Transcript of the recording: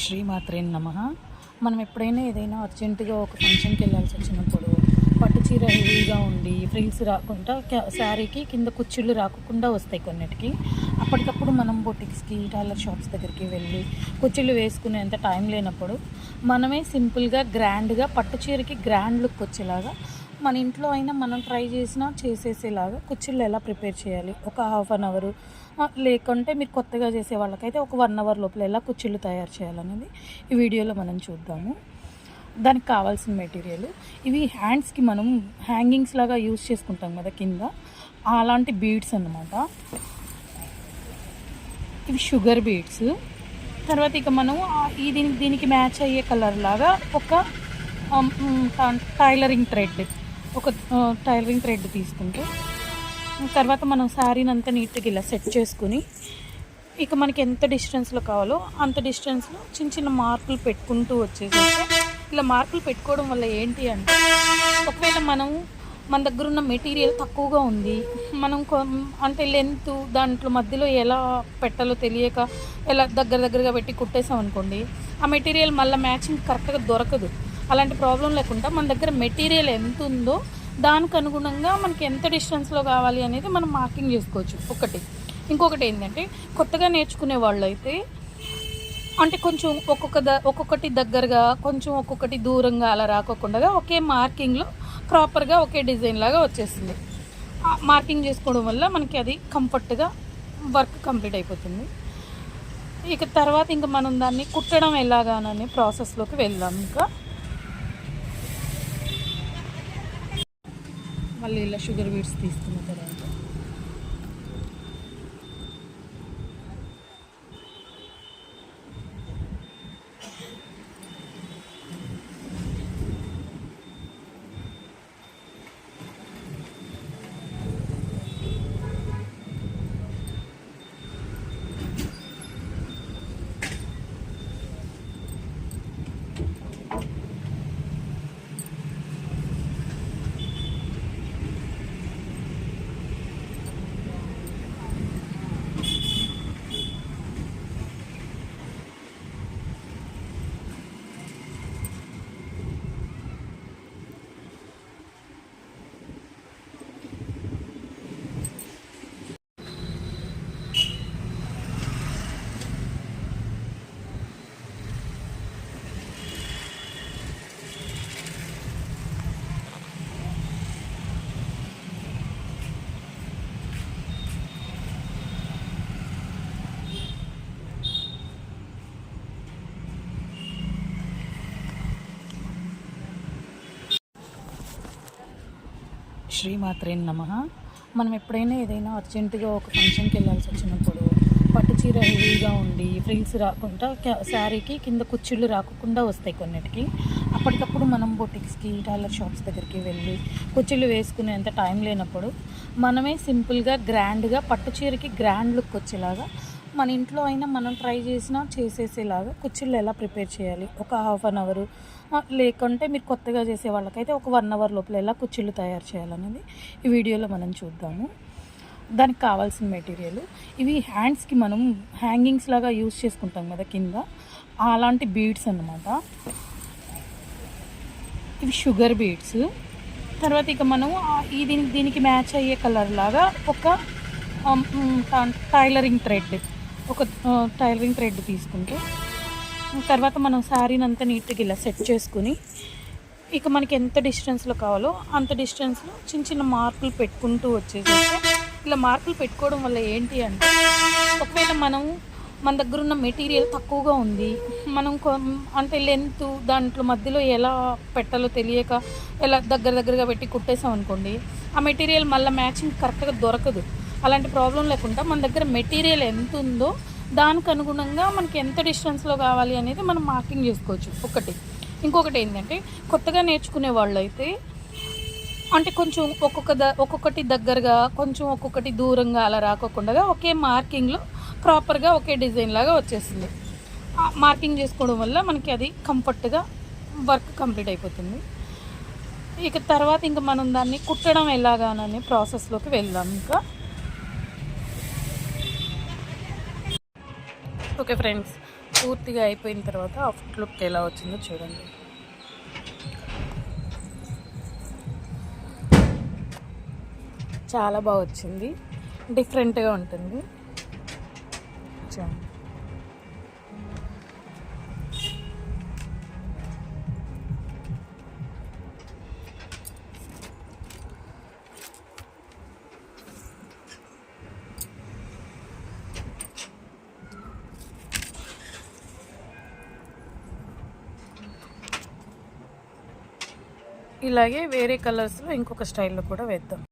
శ్రీమాత్రే నమః. మనం ఎప్పుడైనా ఏదైనా అర్జెంటుగా ఒక ఫంక్షన్కి వెళ్ళాల్సి వచ్చినప్పుడు పట్టు చీర హెవీగా ఉండి ఫ్రిల్స్ రాకుండా శారీకి కింద కుచ్చిళ్ళు రాకుండా వస్తాయి కొన్నిటికి. అప్పటికప్పుడు మనం బొటిక్స్కి టైలర్ షాప్స్ దగ్గరికి వెళ్ళి కుచ్చిళ్ళు వేసుకునేంత టైం లేనప్పుడు మనమే సింపుల్గా గ్రాండ్గా పట్టు చీరకి గ్రాండ్ లుక్ వచ్చేలాగా మన ఇంట్లో అయినా మనం ట్రై చేసినా చేసేసేలాగా కుచ్చిళ్ళు ఎలా ప్రిపేర్ చేయాలి, ఒక హాఫ్ అన్ అవర్ లేకుంటే మీరు కొత్తగా చేసే వాళ్ళకైతే ఒక 1 అవర్ లోపల ఎలా కుచ్చిళ్ళు తయారు చేయాలనేది ఈ వీడియోలో మనం చూద్దాము. దానికి కావాల్సిన మెటీరియల్ ఇవి హ్యాండ్స్కి మనం హ్యాంగింగ్స్ లాగా యూజ్ చేసుకుంటాం కదా కింద, అలాంటి బీడ్స్ అన్నమాట. ఇవి షుగర్ బీడ్స్. తర్వాత ఇక మనం దీనికి మ్యాచ్ అయ్యే కలర్ లాగా ఒక టైలరింగ్ థ్రెడ్ తీసుకుంటే తర్వాత మనం శారీని అంతా నీట్గా ఇలా సెట్ చేసుకుని ఇక మనకి ఎంత డిస్టెన్స్లో కావాలో అంత డిస్టెన్స్లో చిన్న చిన్న మార్కులు పెట్టుకుంటూ వచ్చేసేస్తే ఇలా మార్కులు పెట్టుకోవడం వల్ల ఏంటి అంటే ఒకవేళ మన దగ్గర ఉన్న మెటీరియల్ తక్కువగా ఉంది, మనం అంటే లెంత్ దాంట్లో మధ్యలో ఎలా పెట్టాలో తెలియక ఎలా దగ్గరగా పెట్టి కుట్టేసాం అనుకోండి, ఆ మెటీరియల్ మళ్ళీ మ్యాచింగ్ కరెక్ట్గా దొరకదు. అలాంటి ప్రాబ్లం లేకుండా మన దగ్గర మెటీరియల్ ఎంత ఉందో దానికి అనుగుణంగా మనకి ఎంత డిస్టెన్స్లో కావాలి అనేది మనం మార్కింగ్ చేసుకోవచ్చు ఒకటి. ఇంకొకటి ఏంటంటే కొత్తగా నేర్చుకునే వాళ్ళు అయితే అంటే కొంచెం ఒక్కొక్కటి దగ్గరగా కొంచెం ఒక్కొక్కటి దూరంగా అలా రాకోకుండా ఒకే మార్కింగ్లో ప్రాపర్గా ఒకే డిజైన్ లాగా వచ్చేస్తుంది. మార్కింగ్ చేసుకోవడం వల్ల మనకి అది కంఫర్ట్గా వర్క్ కంప్లీట్ అయిపోతుంది. ఇక తర్వాత ఇంకా మనం దాన్ని కుట్టడం ఎలాగాననే ప్రాసెస్లోకి వెళ్దాం. ఇంకా మళ్ళీ ఇలా షుగర్ బీడ్స్ తీసుకున్న తర్వాత శ్రీమాత్రే నమః. మనం ఎప్పుడైనా ఏదైనా అర్జెంటుగా ఒక ఫంక్షన్కి వెళ్ళాల్సి వచ్చినప్పుడు పట్టు చీర హెవీగా ఉండి ఫ్రిల్స్ రాకుండా శారీకి కింద కుచ్చిళ్ళు రాకుండా వస్తాయి కొన్నిటికి. అప్పటికప్పుడు మనం బొటిక్స్కి టైలర్ షాప్స్ దగ్గరికి వెళ్ళి కుచ్చిళ్ళు వేసుకునేంత టైం లేనప్పుడు మనమే సింపుల్గా గ్రాండ్గా పట్టు చీరకి గ్రాండ్ లుక్ వచ్చేలాగా మన ఇంట్లో అయినా మనం ట్రై చేసినా చేసేసేలాగా కుచ్చిళ్ళు ఎలా ప్రిపేర్ చేయాలి, ఒక హాఫ్ అన్ అవర్ లేకుంటే మీరు కొత్తగా చేసే వాళ్ళకైతే ఒక 1 అవర్ లోపల ఎలా కుచ్చిళ్ళు తయారు చేయాలనేది ఈ వీడియోలో మనం చూద్దాము. దానికి కావాల్సిన మెటీరియల్ ఇవి హ్యాండ్స్కి మనం హ్యాంగింగ్స్ లాగా యూజ్ చేసుకుంటాం కదా కింద, అలాంటి బీడ్స్ అన్నమాట. ఇవి షుగర్ బీడ్స్. తర్వాత ఇక మనం దీనికి మ్యాచ్ అయ్యే కలర్ లాగా ఒక టైలరింగ్ థ్రెడ్ తీసుకుంటే తర్వాత మనం శారీని అంతా నీట్గా ఇలా సెట్ చేసుకుని ఇక మనకి ఎంత డిస్టెన్స్లో కావాలో అంత డిస్టెన్స్లో చిన్న చిన్న మార్కులు పెట్టుకుంటూ వచ్చేసేస్తే ఇలా మార్కులు పెట్టుకోవడం వల్ల ఏంటి అంటే ఒకవేళ మన దగ్గర ఉన్న మెటీరియల్ తక్కువగా ఉంది, మనం అంటే లెంత్ దాంట్లో మధ్యలో ఎలా పెట్టాలో తెలియక ఎలా దగ్గరగా పెట్టి కుట్టేసాం అనుకోండి, ఆ మెటీరియల్ మళ్ళీ మ్యాచింగ్ కరెక్ట్గా దొరకదు. అలాంటి ప్రాబ్లం లేకుండా మన దగ్గర మెటీరియల్ ఎంత ఉందో దానికి అనుగుణంగా మనకి ఎంత డిస్టెన్స్లో కావాలి అనేది మనం మార్కింగ్ చేసుకోవచ్చు ఒకటి. ఇంకొకటి ఏంటంటే కొత్తగా నేర్చుకునే వాళ్ళు అయితే అంటే కొంచెం ఒక్కొక్కటి దగ్గరగా కొంచెం ఒక్కొక్కటి దూరంగా అలా రాకోకుండా ఒకే మార్కింగ్లో ప్రాపర్గా ఒకే డిజైన్ లాగా వచ్చేస్తుంది. మార్కింగ్ చేసుకోవడం వల్ల మనకి అది కంఫర్ట్గా వర్క్ కంప్లీట్ అయిపోతుంది. ఇక తర్వాత ఇంకా మనం దాన్ని కుట్టడం ఎలాగాననే ప్రాసెస్లోకి వెళ్దాం. ఇంకా ఓకే ఫ్రెండ్స్, పూర్తిగా అయిపోయిన తర్వాత ఆఫ్టర్ లుక్ ఎలా వచ్చిందో చూడండి. చాలా బాగా వచ్చింది, డిఫరెంట్గా ఉంటుంది. చూడండి. ఇలాగే వేరే కలర్స్లో ఇంకొక స్టైల్లో కూడా వేద్దాం.